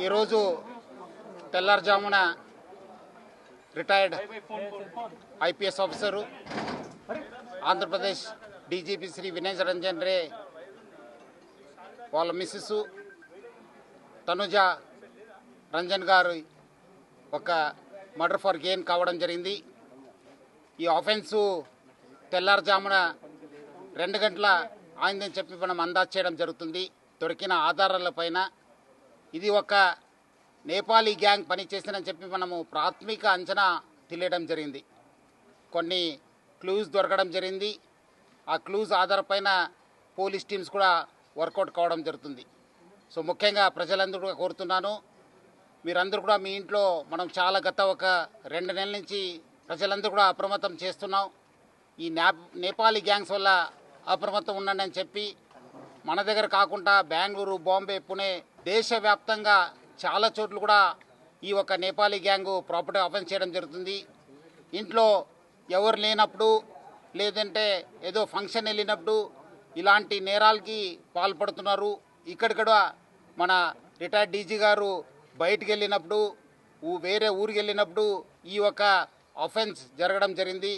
ఈరోజు తెల్లారుజామున retired IPS officer Andhra Pradesh DGP Shri Vinay Ranjan Ray వాళ్ళ మిస్సెస్ తనుజ రంజన్ గారు ఒక మర్డర్ ఫర్ గెయిన్ కావడం జరిగింది. ఈ ఆఫెన్సు తెల్లారుజామున 2 గంటల ఆయిందని చెప్పి మనం అందాజు చేయడం జరుగుతుంది దొరికిన ఆధారాలపైన. ఇది ఒక నేపాలీ గ్యాంగ్ పనిచేసిందని చెప్పి మనము ప్రాథమిక అంచనా తెలియడం జరిగింది. కొన్ని క్లూస్ దొరకడం జరిగింది. ఆ క్లూస్ ఆధారపైన పోలీస్ టీమ్స్ కూడా వర్కౌట్ కావడం జరుగుతుంది. సో ముఖ్యంగా ప్రజలందరూ కూడా కోరుతున్నాను, మీరందరూ కూడా మీ ఇంట్లో మనం చాలా గత ఒక 2 నెలల నుంచి ప్రజలందరూ కూడా అప్రమత్తం చేస్తున్నాం. ఈ నేపాలీ గ్యాంగ్స్ వల్ల అప్రమత్తం ఉండండి అని చెప్పి మన దగ్గర కాకుండా బెంగళూరు, బాంబే, పుణె దేశవ్యాప్తంగా చాలా చోట్ల కూడా ఈ ఒక నేపాలీ గ్యాంగు ప్రాపర్టీ ఆఫెన్స్ చేయడం జరుగుతుంది. ఇంట్లో ఎవరు లేనప్పుడు లేదంటే ఏదో ఫంక్షన్ వెళ్ళినప్పుడు ఇలాంటి నేరాలకి పాల్పడుతున్నారు. ఇక్కడిక్కడ మన రిటైర్డ్ డీజీ గారు బయటికి వెళ్ళినప్పుడు వేరే ఊరికి వెళ్ళినప్పుడు ఈ ఒక ఆఫెన్స్ జరగడం జరిగింది.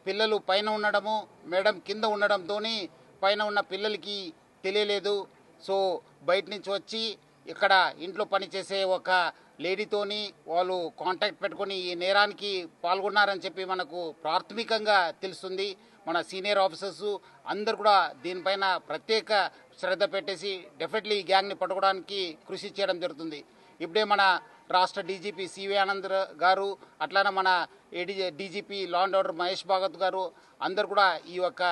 పిల్లలు పైన ఉండడము, మేడం కింద ఉండడంతో పైన ఉన్న పిల్లలకి తెలియలేదు. సో బయట నుంచి వచ్చి ఇక్కడ ఇంట్లో పనిచేసే ఒక లేడీతోని వాళ్ళు కాంటాక్ట్ పెట్టుకొని ఈ నేరానికి పాల్గొన్నారని చెప్పి మనకు ప్రాథమికంగా తెలుస్తుంది. మన సీనియర్ ఆఫీసర్స్ అందరు కూడా దీనిపైన ప్రత్యేక శ్రద్ధ పెట్టేసి డెఫినెట్లీ ఈ గ్యాంగ్ని పట్టుకోవడానికి కృషి చేయడం జరుగుతుంది. ఇప్పుడే మన రాష్ట్ర డీజీపీ సివి ఆనంద్ గారు, అట్లానే మన DGP law and order Mahesh Bhagwat గారు అందరు కూడా ఈ యొక్క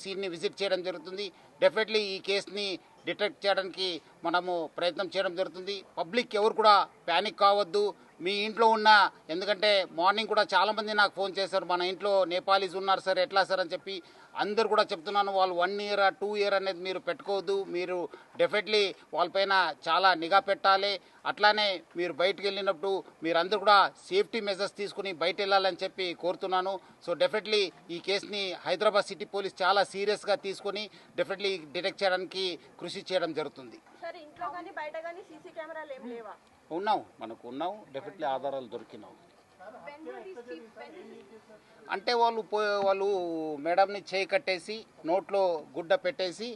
సీన్ని విజిట్ చేయడం జరుగుతుంది. డెఫినెట్లీ ఈ కేసుని డిటెక్ట్ చేయడానికి మనము ప్రయత్నం చేయడం జరుగుతుంది. పబ్లిక్ ఎవరు కూడా ప్యానిక్ కావద్దు. మీ ఇంట్లో ఉన్న, ఎందుకంటే మార్నింగ్ కూడా చాలామంది నాకు ఫోన్ చేశారు, మన ఇంట్లో నేపాలీస్ ఉన్నారు సార్, ఎట్లా సార్ అని చెప్పి. అందరు కూడా చెప్తున్నాను, వాళ్ళు 1 ఇయర్ 2 ఇయర్ అనేది మీరు పెట్టుకోవద్దు. మీరు డెఫినెట్లీ వాళ్ళపైన చాలా నిఘా పెట్టాలి. అట్లానే మీరు బయటకు వెళ్ళినప్పుడు మీరందరూ కూడా సేఫ్టీ మెజర్స్ తీసుకుని బయట వెళ్ళాలని చెప్పి కోరుతున్నాను. సో డెఫినెట్లీ ఈ కేసుని హైదరాబాద్ సిటీ పోలీస్ చాలా సీరియస్గా తీసుకొని డెఫినెట్లీ డిటెక్ట్ చేయడానికి కృషి చేయడం జరుగుతుంది. ఉన్నావు డెఫినెట్లీ ఆధారాలు దొరికినావు. అంటే వాళ్ళు మేడంని చేయి కట్టేసి నోట్లో గుడ్డ పెట్టేసి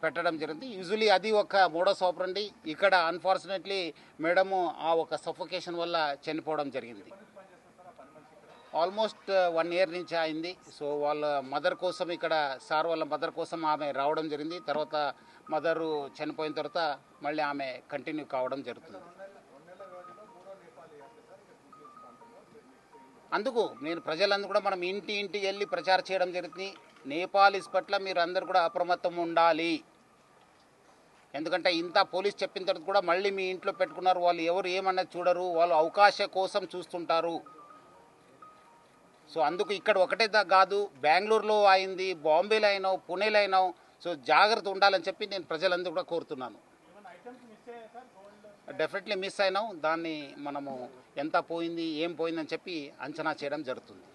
పెట్టడం జరిగింది. యూజువలీ అది ఒక మోడస్ ఆపరండి. ఇక్కడ అన్ఫార్చునేట్లీ మేడము ఆ ఒక సఫోకేషన్ వల్ల చనిపోవడం జరిగింది. ఆల్మోస్ట్ 1 ఇయర్ నుంచి అయింది. సో వాళ్ళ మదర్ కోసం, ఇక్కడ సార్ వాళ్ళ మదర్ కోసం ఆమె రావడం జరిగింది. తర్వాత మదరు చనిపోయిన తర్వాత మళ్ళీ ఆమె కంటిన్యూ కావడం జరుగుతుంది. అందుకు నేను ప్రజలందరూ కూడా మనం ఇంటికి వెళ్ళి ప్రచారం చేయడం జరుగుతుంది. నేపాలీస్ పట్ల మీరు అందరూ కూడా అప్రమత్తం ఉండాలి. ఎందుకంటే ఇంత పోలీస్ చెప్పిన తర్వాత కూడా మళ్ళీ మీ ఇంట్లో పెట్టుకున్నారు. వాళ్ళు ఎవరు ఏమన్నది చూడరు, వాళ్ళు అవకాశం కోసం చూస్తుంటారు. సో అందుకు ఇక్కడ ఒకటే కాదు, బెంగళూరులో అయింది, బాంబేలో అయినావు, పుణేలో అయినావు. సో జాగ్రత్త ఉండాలని చెప్పి నేను ప్రజలందరూ కూడా కోరుతున్నాను. డెఫినెట్లీ మిస్ అయినాం. దాన్ని మనము ఎంత పోయింది, ఏం పోయిందని చెప్పి అంచనా చేయడం జరుగుతుంది.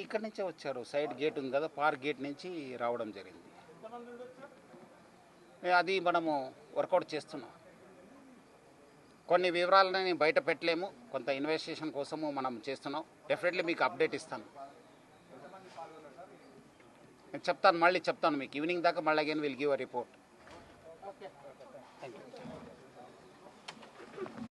ఇక్కడి నుంచే వచ్చారు, సైడ్ గేట్ ఉంది కదా, పార్క్ గేట్ నుంచి రావడం జరిగింది. అది మనము వర్కౌట్ చేస్తున్నాం. కొన్ని వివరాలని బయట పెట్టలేము, కొంత ఇన్వెస్టిగేషన్ కోసము మనం చేస్తున్నాం. డెఫినెట్లీ మీకు అప్డేట్ ఇస్తాను. నేను చెప్తాను, మళ్ళీ చెప్తాను మీకు ఈవినింగ్ దాకా. మళ్ళీ again will give a report. Thank you.